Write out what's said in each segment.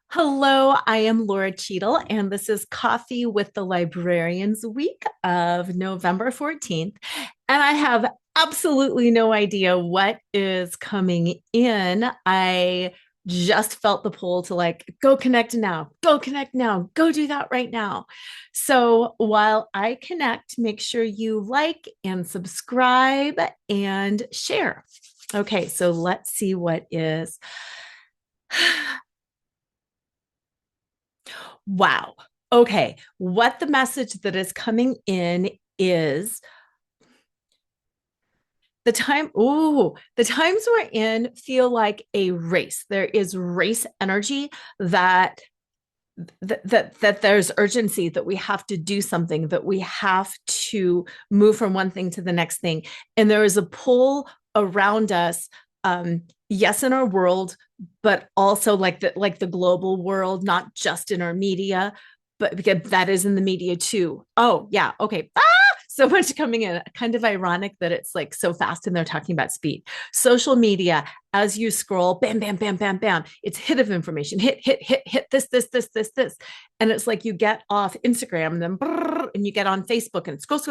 Hello, I am Laura Cheadle, and this is Coffee with the Librarians week of November 14th. And I have absolutely no idea what is coming in. I just felt the pull to go connect now, go do that right now. So while I connect, make sure you like and subscribe and share. Okay, so let's see what is. Wow. Okay. What the message that is coming in is the times we're in feel like a race. There is race energy that there's urgency, that we have to do something, that we have to move from one thing to the next thing. And there is a pull around us, yes, in our world, but also like the global world, not just in our media, but because that is in the media too. Oh, yeah. Okay. So much coming in. Kind of ironic that it's like so fast and they're talking about speed. Social media, as you scroll, bam, bam, bam, bam, bam, it's hit of information, hit, this. And it's like you get off Instagram and then and you get on Facebook and it's scroll,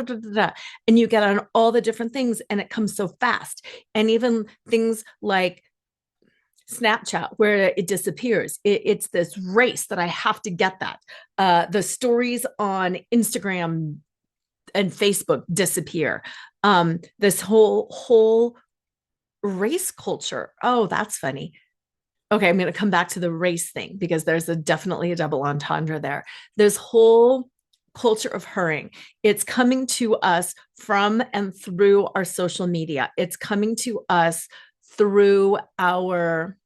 and you get on all the different things and it comes so fast. And even things like Snapchat, where it disappears. It's this race that I have to get that. The stories on Instagram and Facebook disappear. This whole race culture. Oh, that's funny. Okay, I'm going to come back to the race thing because there's definitely a double entendre there. This whole culture of hurrying, it's coming to us from and through our social media. It's coming to us through our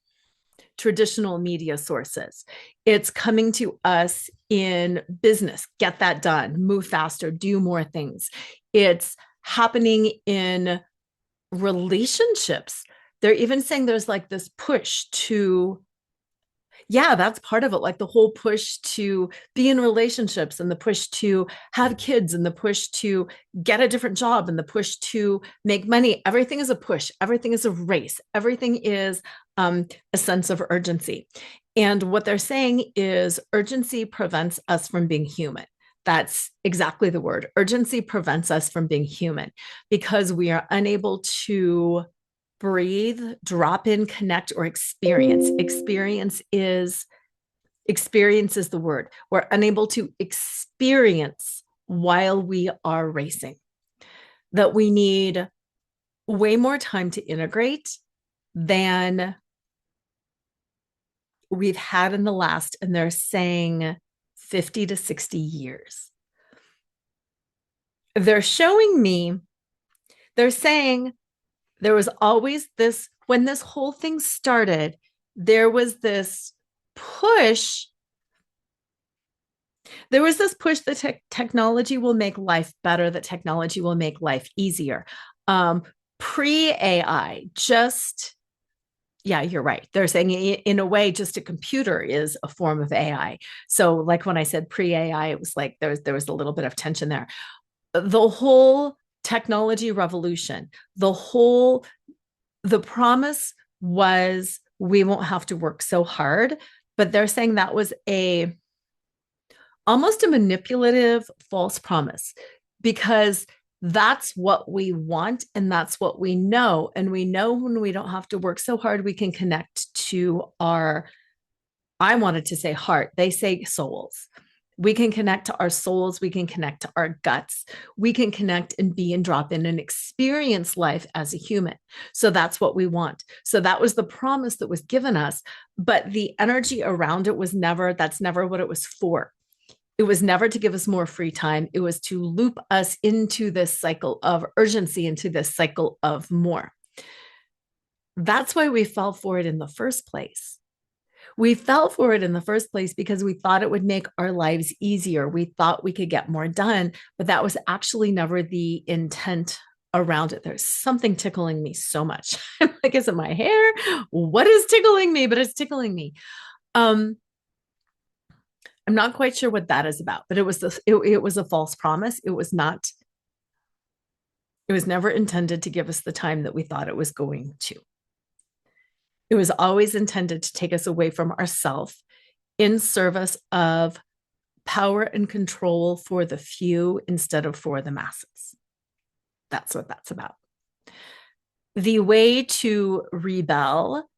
traditional media sources. It's coming to us in business, get that done, move faster, do more things. It's happening in relationships. They're even saying there's like this push to, yeah, that's part of it. Like the whole push to be in relationships and the push to have kids and the push to get a different job and the push to make money. Everything is a push. Everything is a race. Everything is a sense of urgency. And what they're saying is urgency prevents us from being human. That's exactly the word. Urgency prevents us from being human because we are unable to breathe, drop in, connect, or experience. Experience is the word. We're unable to experience while we are racing. That we need way more time to integrate than we've had in the last, and they're saying 50 to 60 years. They're showing me, they're saying there was always this, when this whole thing started, there was this push. There was this push that technology will make life better, that technology will make life easier. Pre AI, just, yeah, you're right. They're saying in a way, just a computer is a form of AI. So, like when I said pre AI, it was like there was a little bit of tension there. The whole technology revolution, the promise was we won't have to work so hard, but they're saying that was almost a manipulative false promise because that's what we want and that's what we know. And we know when we don't have to work so hard, we can connect to our, I wanted to say heart, they say souls. We can connect to our souls. We can connect to our guts. We can connect and be and drop in and experience life as a human. So that's what we want. So that was the promise that was given us. But the energy around it was never, that's never what it was for. It was never to give us more free time. It was to loop us into this cycle of urgency, into this cycle of more. That's why we fell for it in the first place. We fell for it in the first place because we thought it would make our lives easier. We thought we could get more done, but that was actually never the intent around it. There's something tickling me so much. I'm like, is it my hair? What is tickling me? But it's tickling me. I'm not quite sure what that is about, but it was a false promise. It was not, it was never intended to give us the time that we thought it was going to. It was always intended to take us away from ourselves in service of power and control for the few instead of for the masses. That's what that's about. The way to rebel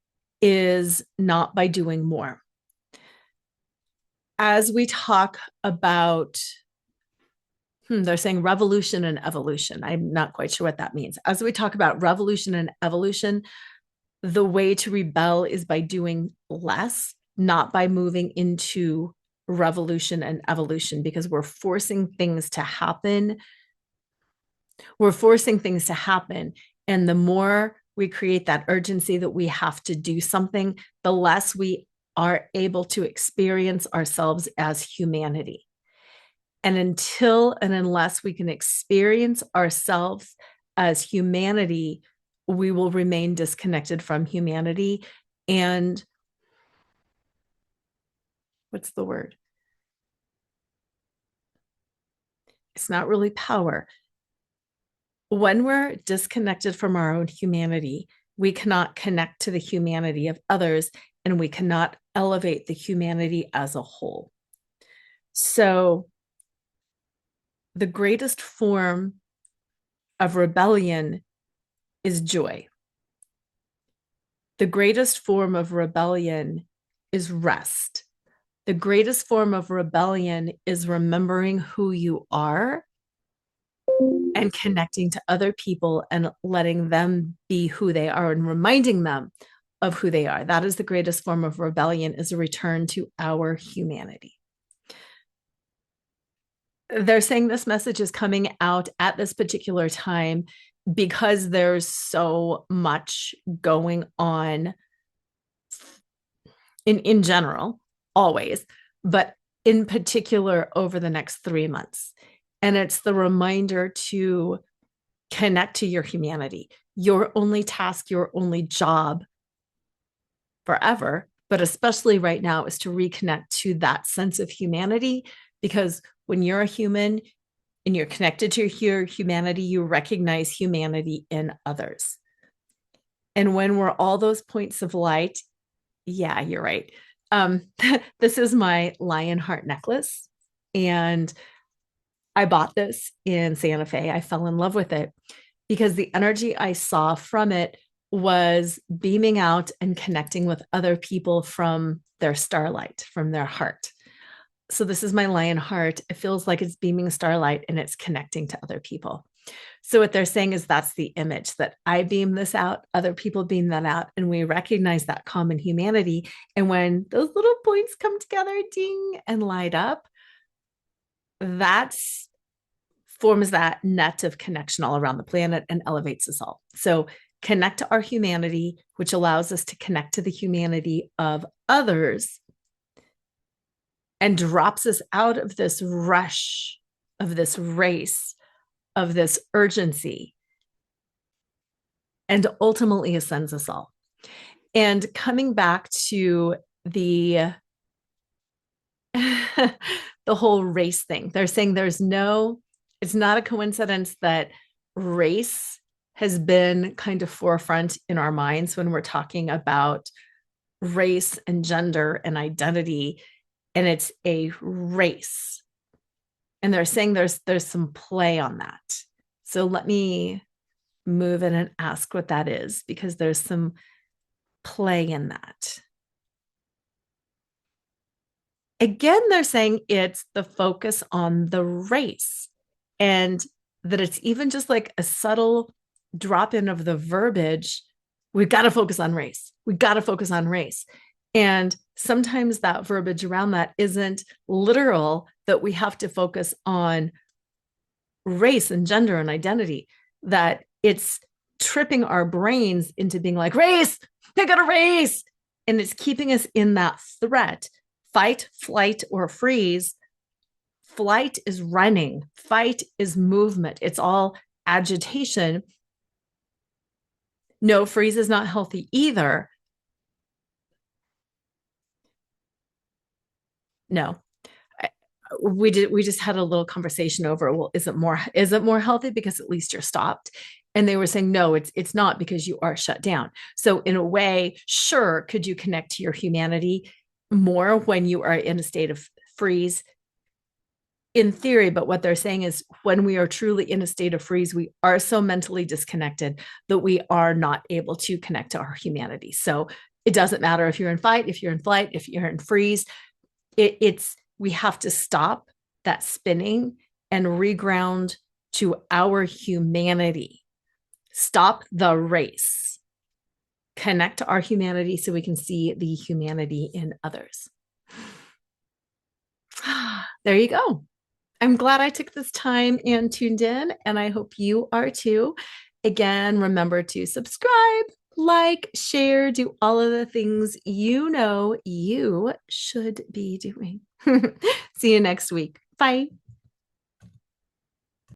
is not by doing more. As we talk about, they're saying revolution and evolution. I'm not quite sure what that means. As we talk about revolution and evolution, the way to rebel is by doing less, not by moving into revolution and evolution, because we're forcing things to happen. We're forcing things to happen. And the more we create that urgency that we have to do something, the less we are able to experience ourselves as humanity. And until and unless we can experience ourselves as humanity, we will remain disconnected from humanity. And what's the word? It's not really power. When we're disconnected from our own humanity, we cannot connect to the humanity of others, and we cannot elevate the humanity as a whole. So the greatest form of rebellion is joy. The greatest form of rebellion is rest. The greatest form of rebellion is remembering who you are and connecting to other people and letting them be who they are and reminding them of who they are. That is the greatest form of rebellion, is a return to our humanity. They're saying this message is coming out at this particular time because there's so much going on in general, always, but in particular over the next 3 months. And it's the reminder to connect to your humanity. Your only task, your only job forever, but especially right now, is to reconnect to that sense of humanity. Because when you're a human and you're connected to your humanity, you recognize humanity in others. And when we're all those points of light, yeah, you're right. This is my lion heart necklace. And I bought this in Santa Fe. I fell in love with it because the energy I saw from it was beaming out and connecting with other people from their starlight, from their heart. So this is my lion heart. It feels like it's beaming starlight and it's connecting to other people. So what they're saying is that's the image, that I beam this out, other people beam that out, and we recognize that common humanity. And when those little points come together, ding, and light up, that forms that net of connection all around the planet and elevates us all. So connect to our humanity, which allows us to connect to the humanity of others and drops us out of this rush, of this race, of this urgency, and ultimately ascends us all. And coming back to the the whole race thing, they're saying it's not a coincidence that race has been kind of forefront in our minds when we're talking about race and gender and identity, and it's a race. And they're saying there's some play on that. So let me move in and ask what that is, because there's some play in that. Again, they're saying it's the focus on the race, and that it's even just like a subtle drop in of the verbiage. We've got to focus on race. We've got to focus on race. And sometimes that verbiage around that isn't literal, that we have to focus on race and gender and identity, that it's tripping our brains into being like, race, they got a race. And it's keeping us in that threat, fight, flight, or freeze. Flight is running, fight is movement. It's all agitation. No, freeze is not healthy either. No. We just had a little conversation over, well, is it more healthy because at least you're stopped? And they were saying, no, it's not, because you are shut down. So in a way, sure, could you connect to your humanity more when you are in a state of freeze in theory, but what they're saying is when we are truly in a state of freeze, we are so mentally disconnected that we are not able to connect to our humanity. So it doesn't matter if you're in fight, if you're in flight, if you're in freeze, it's we have to stop that spinning and reground to our humanity. Stop the race. Connect to our humanity so we can see the humanity in others. There you go. I'm glad I took this time and tuned in, and I hope you are too. Again, remember to subscribe, like, share, do all of the things you know you should be doing. See you next week. Bye.